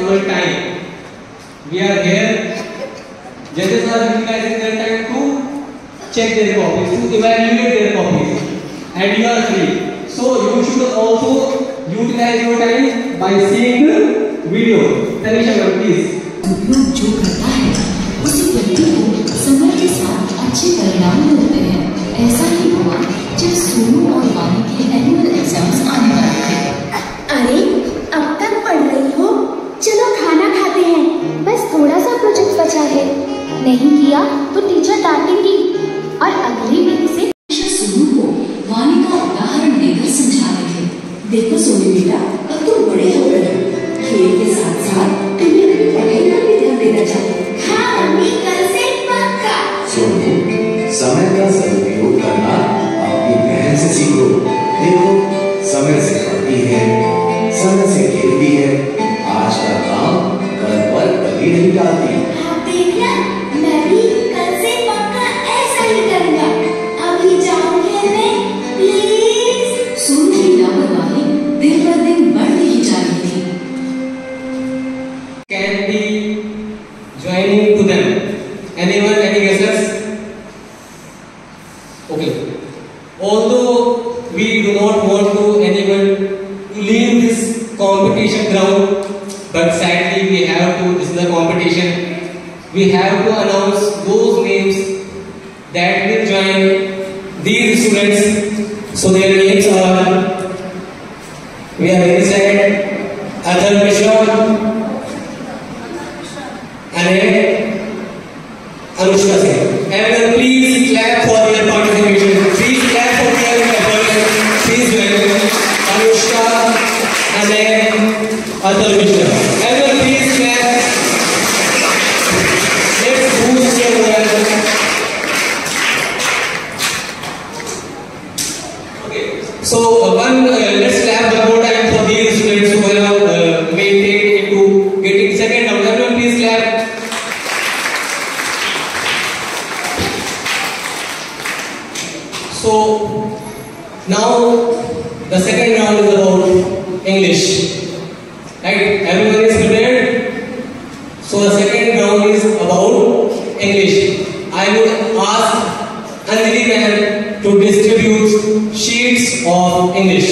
our time. We are here just as utilizing their time to check their copies, to evaluate their copies, and you are free. So you should also utilize your time by seeing the video. Tanisha, please. उपयोग जो करता है उसी व्यक्ति को समय के साथ अच्छे परिणाम मिलते हैं। ऐसा ही हुआ जब सोनू और वानी के एनुअल एग्जाम्स आने वाले थे। अरे अब तक पढ़ रही हो, चलो खाना खाते हैं, बस थोड़ा सा प्रोजेक्ट बचा है, नहीं किया तो टीचर डांटेंगी। और अगली वीक से सोनू को वानी का उदाहरण देकर समझा रहे थे। देखो सोनू बेटा, अब तुम बड़े हो गए हो, खेल के साथ साथ तुम्हें अपनी पढ़ाई पर भी ध्यान देना चाहिए। हाँ मम्मी, कल से पक्का। सोनू, समय का सदुपयोग करना अपनी बहन से सीखो। देखो, समय से पढ़ती है, समय से खेलती है, आज का काम कल पर कभी नहीं टालती। हाँ देखना, मैं भी कल से पक्का ऐसा ही करूँगा। अभी जाओ खेलने, प्लीज। सोनू की लापरवाही दिन पर दिन बढ़ती ही जा रही थी। Can be joining to them. Anyone, any guesses? Okay. Although we do not want to anyone to leave this competition ground, but sadly we have to. This is a competition. We have to announce those names that will join these students. So their names are. We are very sad. Athar Mishra and Anushka Singh. Everyone, please clap for their participation. Please clap for their effort. Please welcome Anushka and Athar Mishra. Everyone, please clap. Let's boost your morale. Okay. So let's clap one more time for these students who have made it into getting second round. Everyone, please clap. So now the second round is about English. Right? Everyone is prepared? So the second round is about English. I would ask Anjali ma'am to distribute sheets of English.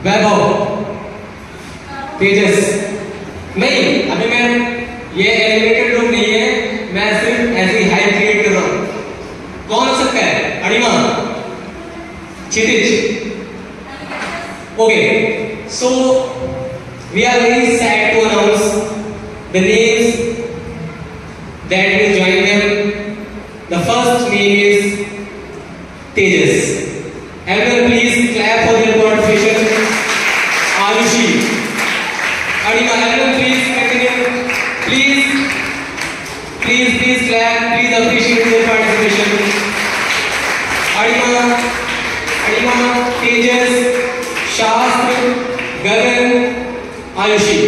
वैभव, तेजस। नहीं, अभी मैं ये eliminated लोग नहीं है, मैं सिर्फ ऐसी हाइप क्रिएट कर रहा हूं। कौन हो सकता है? Anima, Kshitij. Okay, so we are very sad to announce the names that will join them. The first name is Tejas. Everyone please clap for their participation. Arushi, Adima, everyone please continue. Please clap. Please appreciate their participation. Adima, Tejas, Shastra, Gagan, Ayushi.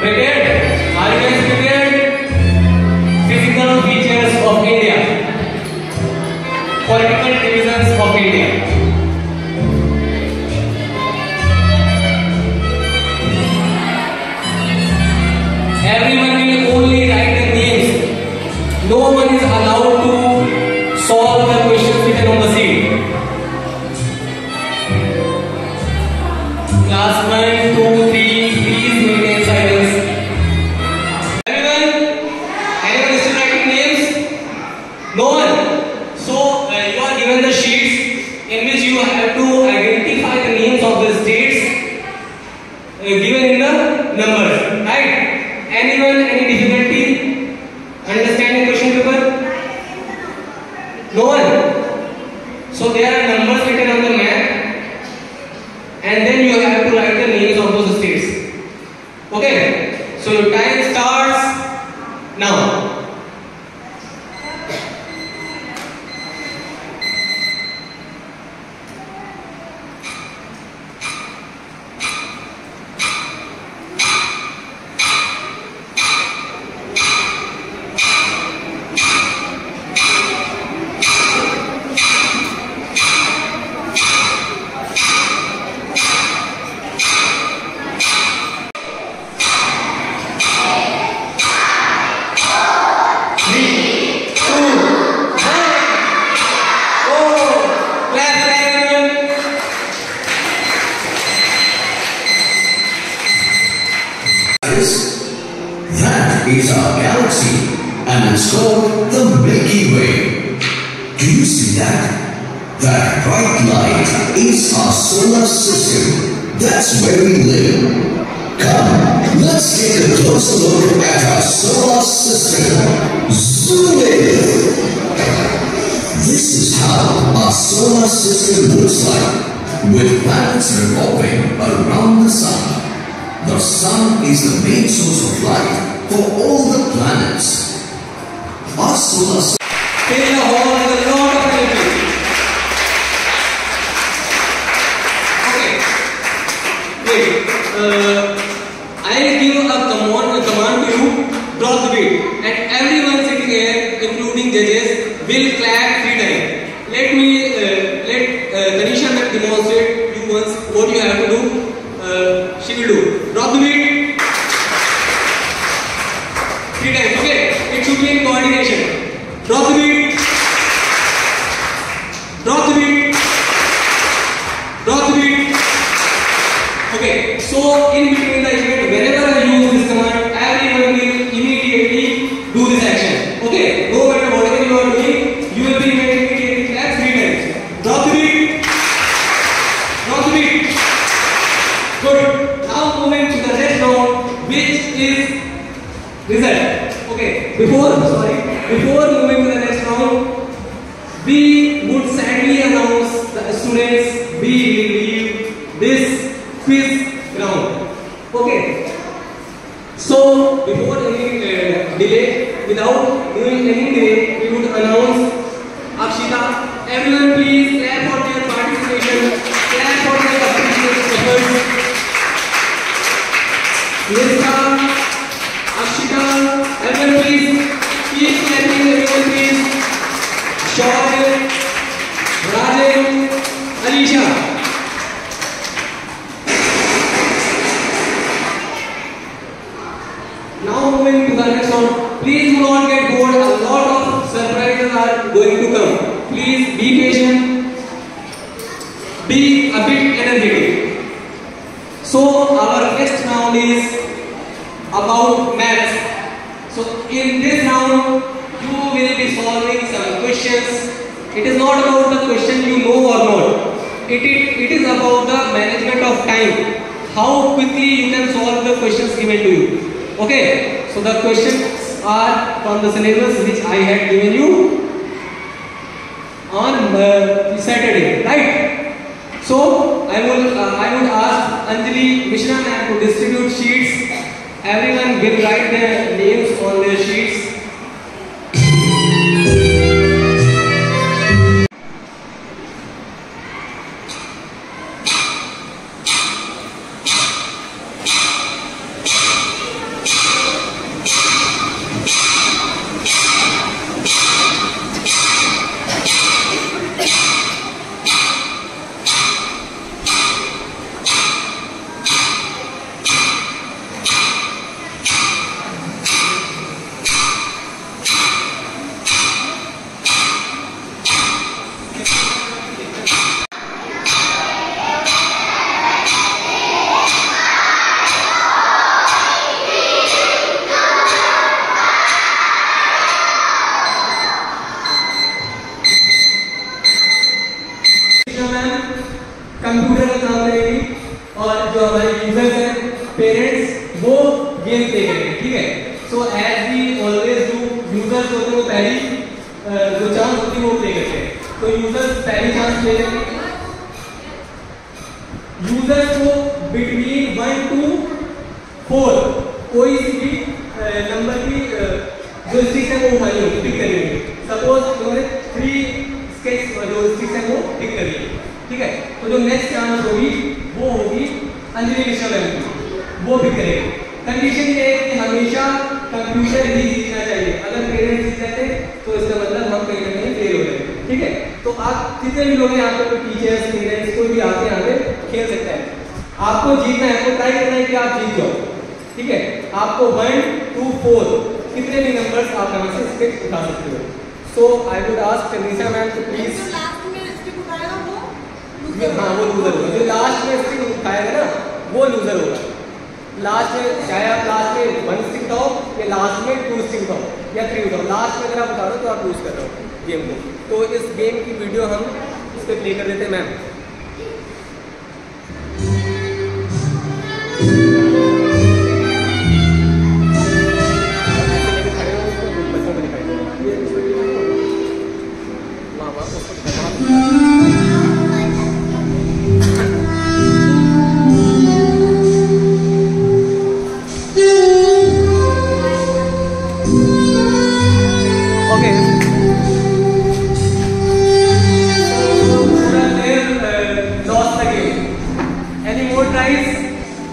Prepared? Are you guys prepared? Physical features of India. Political divisions of India. Everyone will only write the names. No one is allowed to solve the questions written on the sheet. Class 1, 2, 3. No one. So you are given the sheets in which you have to identify the names of the states given in the numbers. Right? Anyone, any difficulty understanding question paper? No one. So there are numbers written on the map, and then you have to write the names of those states. Okay? So your time starts now. That is our galaxy, and it's called the Milky Way. Do you see that? That bright light is our solar system. That's where we live. Come, let's take a closer look at our solar system. Zoom in! This is how our solar system looks like, with planets revolving around the sun. The sun is the main source of light for all the planets. Our solar system. Fill the hall with a lot of energy. Okay. Wait. I'll give a command to you. Drop the beat, and everyone sitting here, including judges, will clap 3 times. Let Tanisha demonstrate you once what you have to do. She will do. Drop the beat. 3 times. Okay. It should be in coordination. Drop the beat. Drop the beat. Drop the beat. Okay. So in between the event, whenever I use this command, everyone will immediately do this action. Okay. No matter whatever you are doing, you will be immediately clap 3 times. Drop the beat. Drop the beat. Good. Now moving to the next round, which is result. Okay. Before moving to the next round, we would sadly announce the students we will leave this quiz round. Okay. So before any delay, without doing any delay, we would announce Akshita. Everyone, please clap for their participation. Clap for their efforts. Nista, Akshita, everyone please keep clapping, everyone please. Shaurya, Rajan, Alisha. Now moving to the next round. Please do not get bored. A lot of surprises are going to come. Please be patient, be a bit energetic. So our next round is about maths. So in this round you will be solving some questions. It is not about the question you know or not. It is about the management of time. How quickly you can solve the questions given to you. Okay. So the questions are from the syllabus which I had given you on Saturday, right? So I would ask Anjali Mishra ma'am to distribute sheets. Everyone will write their names on their sheets. Computer का काम करेंगी और जो हमारे users हैं, parents, वो game play करेंगे, ठीक है। So as we always do, users होते हैं वो पहली जो चांस होती है वो प्ले करते हैं। तो यूजर्स पहली चांस प्ले करेंगे। यूजर्स को बिटवीन 1 to 4 कोई सी भी नंबर की जो स्टिक्स है वो उठानी होगी, टिक करेंगे। सपोज उन्होंने 3 स्केच जो स्टिक्स है वो टिक करेंगे, ठीक है। तो जो नेक्स्ट चांस होगी वो होगी अंजलि मिश्रा मैम की, वो भी करेंगे। कंडीशन ये है कि हमेशा कंप्यूटर ही जीतना चाहिए। अगर पेरेंट्स जीत जाते तो इसका मतलब हम कहीं ना कहीं फेल हो जाएंगे, ठीक है। तो आप जितने भी लोग हैं यहाँ पे, टीचर्स, पेरेंट्स, कोई भी आते हैं यहाँ पे खेल सकता है। आपको जीतना है, आपको ट्राई करना है कि आप जीत जाओ, ठीक है। आपको 1 to 4 कितने भी नंबर्स आप यहाँ से स्टिक उठा सकते हो। So I would ask Chandrika ma'am to please. हाँ, वो लूजर होगा। जो लास्ट में स्टिक उठाएगा ना वो लूजर होगा। लास्ट में चाहे आप लास्ट में 1 स्टिक उठाओ या लास्ट में 2 स्टिक उठाओ या 3 उठाओ, लास्ट में अगर आप उठा रहे हो तो आप लूज कर रहे हो गेम को। तो इस गेम की वीडियो हम इस पर प्ले कर देते हैं मैम।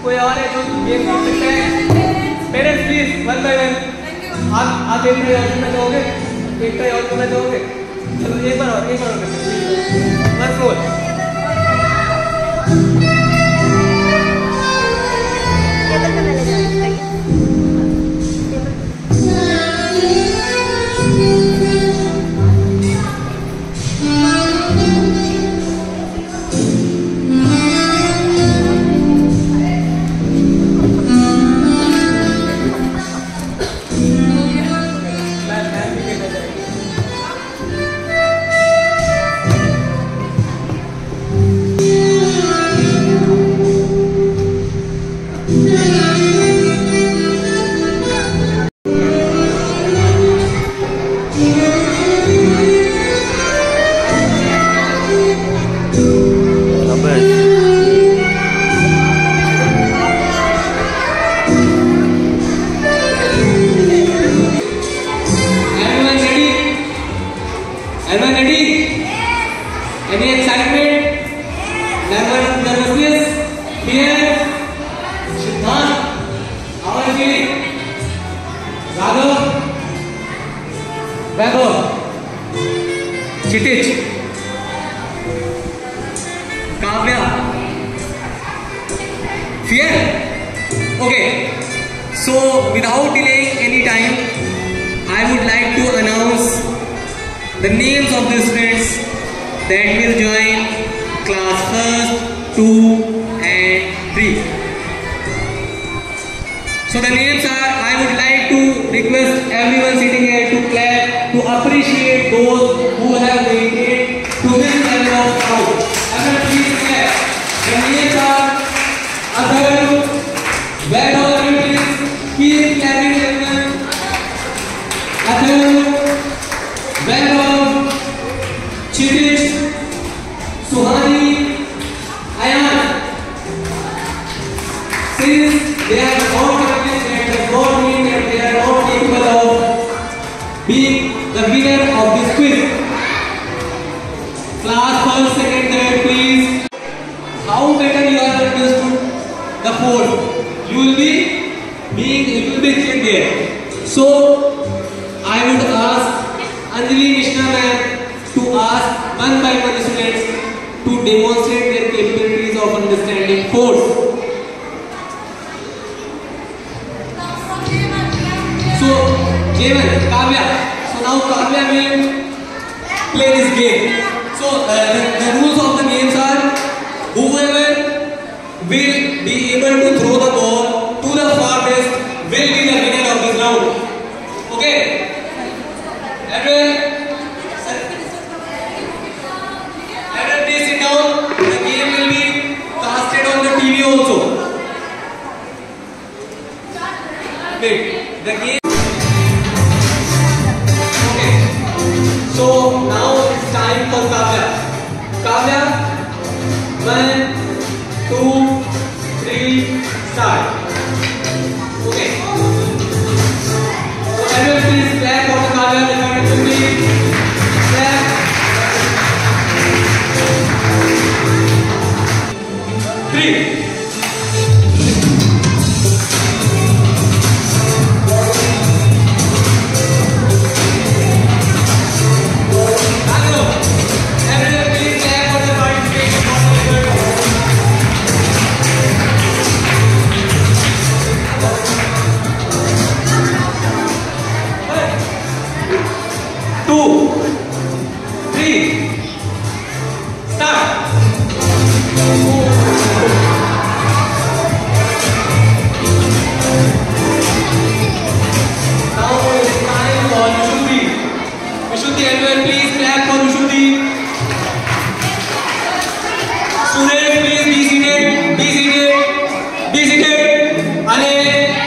कोई और है जो गेम खेल सकता है? Parents please 1 by 1। आप एक ट्राई और करना चाहोगे? एक ट्राई और करना चाहोगे? चलो एक बार और करते हैं। बस बोल। Everyone ready? Any excitement? Nervousness? Fear? Siddhant? How are you feeling? Raghav? Vaibhav? Kshitij? Kavya? Fear? Okay. So without delaying any time, I would like to announce the names of the students that will join class 1st, 2 and 3. So the names are, I would like to request everyone sitting here to clap to appreciate those who have made it to this level of crowd. Everyone please clap. The names are Adhar, where all of you please keep clapping everyone. Adhar, Vaibhav, Chitish, Suhani, Ayan. Since they are not practiced, that does not mean that they are not capable of being the winner of this quiz. Class 1st, 2nd, 3rd, please. How better you have understood the fourth? You will be checked there. So I would ask Anjali Mishra ma'am to ask one by one students to demonstrate their capabilities of understanding force. So, Jeevan, Kavya. So now Kavya will play this game. So the rules of the games are, whoever will be able to throw the ball to the farthest will be the winner of this round. Okay? Everyone please sit down. The game will be casted on the TV also. Wait, the game. Okay. So now it's time for Kavya. Kavya, 1, 2, 3, start. Okay. So everyone please clap for Kavya. Clap. 3.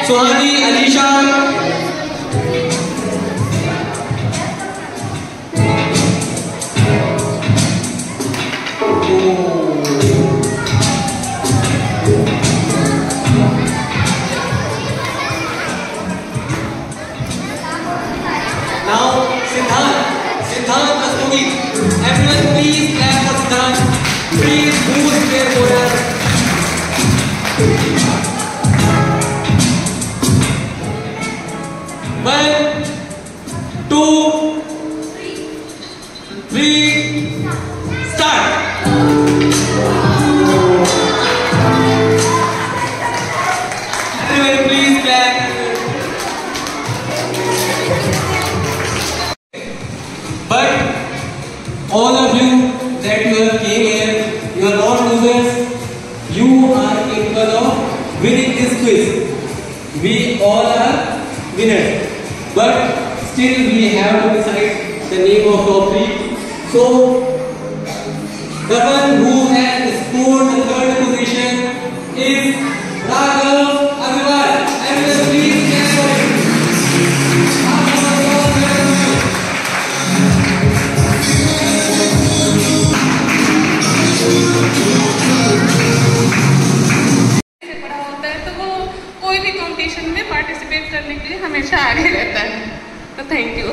Suhani, Alisha. Now Siddhant Kasturi. Everyone please clap for Siddhant. Please boost their bonus. One, 2, 3, start. Everyone please clap. But all of you that you have came here, you are not losers. You are capable of winning this quiz. We all are winners. But still we have to decide the name of top 3. So the one who has scored the 3rd position is Raghav Agarwal. Everyone please clap for him. बड़ा होता है तो वो कोई भी competition में participate करने के लिए हमेशा आगे रहता है. तो थैंक यू.